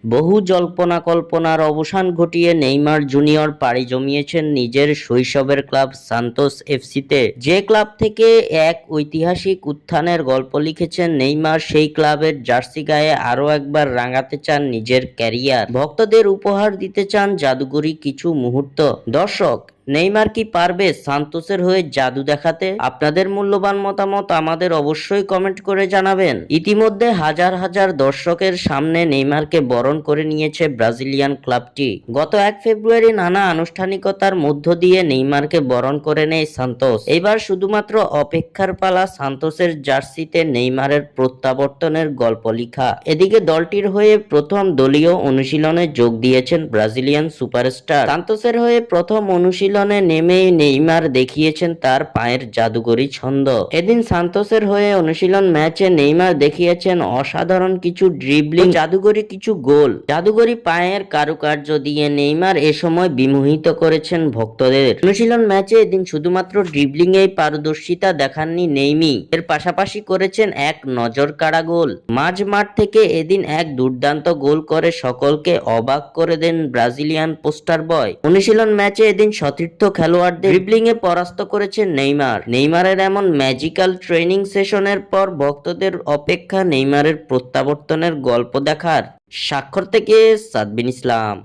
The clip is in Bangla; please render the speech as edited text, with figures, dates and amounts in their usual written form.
বহু জল্পনা কল্পনার অবসান ঘটিয়ে নেইমার জুনিয়র পাড়ি জমিয়েছেন নিজের শৈশবের ক্লাব সান্তোস এফসিতে। যে ক্লাব থেকে এক ঐতিহাসিক উত্থানের গল্প লিখেছেন নেইমার, সেই ক্লাবের জার্সি গায়ে আরও একবার রাঙাতে চান নিজের ক্যারিয়ার। ভক্তদের উপহার দিতে চান জাদুকরী কিছু মুহূর্ত। দর্শক, নেইমার কি পারবে সান্তোসের হয়ে জাদু দেখাতে? আপনাদের মূল্যবান মতামত আমাদের অবশ্যই কমেন্ট করে জানাবেন। ইতিমধ্যে হাজার হাজার দর্শকের সামনে নেইমারকে বরণ করে নিয়েছে ব্রাজিলিয়ান ক্লাবটি। গত 1 ফেব্রুয়ারি নানা আনুষ্ঠানিকতার মধ্য দিয়ে নেইমারকে বরণ করে নেয় সান্তোস। এবার শুধুমাত্র অপেক্ষার পালা সান্তোসের জার্সিতে নেইমারের প্রত্যাবর্তনের গল্প লিখা। এদিকে দলটির হয়ে প্রথম দলীয় অনুশীলনে যোগ দিয়েছেন ব্রাজিলিয়ান সুপারস্টার। সান্তোসের হয়ে প্রথম অনুশীলনে নেমেই নেইমার দেখিয়েছেন তার পায়ের জাদুকরী ছন্দ। এদিন সান্তোসের হয়ে অনুশীলন ম্যাচে নেইমার দেখিয়েছেন অসাধারণ কিছু ড্রিবলিং, জাদুকরী কিছু গোল। জাদুকরী পায়ের কারুকার্য দিয়ে নেইমার এ সময় বিমোহিত করেছেন ভক্তদের। অনুশীলন ম্যাচে এদিন শুধুমাত্র ড্রিবলিং এই পারদর্শিতা দেখাননি নেইমি, এর পাশাপাশি করেছেন এক নজর কাড়া গোল। মাঝ মাঠ থেকে এদিন এক দুর্দান্ত গোল করে সকলকে অবাক করে দেন ব্রাজিলিয়ান পোস্টার বয়। অনুশীলন ম্যাচে এদিন সতীর্থ খেলোয়াড়দের ড্রিবলিং এ পরাস্ত করেছেন নেইমার। নেইমারের এমন ম্যাজিক্যাল ট্রেনিং সেশনের পর ভক্তদের অপেক্ষা নেইমারের প্রত্যাবর্তনের গল্প দেখার। স্বাক্ষর থেকে সাদবিন ইসলাম।